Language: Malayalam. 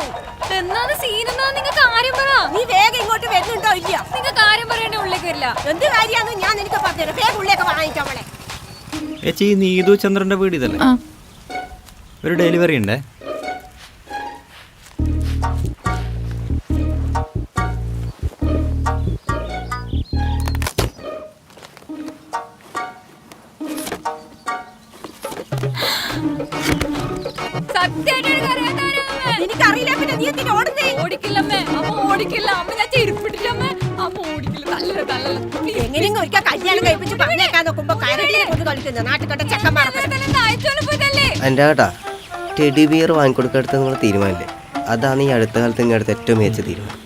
സീനാണ്. എന്നാണ് സീൻ? എന്നാ നിങ്ങൾ കാര്യം പറ. നീ വേഗം ഇങ്ങോട്ട് വരുന്നുണ്ടോ ഇല്ല? നിങ്ങൾ കാര്യം പറയണേ ഉള്ളിലേക്ക് വരില്ല. എന്ത് കാര്യാന്ന് ഞാൻ നിനക്ക് പറഞ്ഞുതരാം. വേഗം ഉള്ളിലേക്ക് വാങ്ങിച്ചോളെ. ചേച്ചി നീതു ചന്ദ്രന്റെ വീട് ഇതല്ലേ? ഒരു ഡെലിവറി ഉണ്ടേ. എനിക്കറിയില്ല, പിന്നെ നീ എന്തിനാ ഓടുന്നേ? ഓടിക്കില്ലമ്മേ, അമ്മ ഓടിക്കില്ല. അമ്മ ഞാൻ ചെരുപ്പിട്ടില്ലമ്മേ. അമ്മ ഓടിക്കില്ല. തല്ലല്ല തല്ലല്ല. എങ്ങനെയെങ്കിലും ഒരിക്കൽ കല്യാണം കഴിപ്പിച്ച് പറഞ്ഞേക്കാൻ നോക്കുമ്പോ കരടിനെ കൊണ്ട് കളിക്കുന്ന നാട്ടുകണ്ട ചെക്കന്മാരൊക്കെ. എൻ്റെ കേട്ടാ ടെഡി ബിയർ വാങ്ങിക്കൊടുക്കടുത്ത് നിങ്ങൾ തീരുമാനില്ലേ? അതാണ് ഈ അടുത്ത കാലത്ത് ഇങ്ങടുത്ത് ഏറ്റവും മികച്ച തീരുമാനം.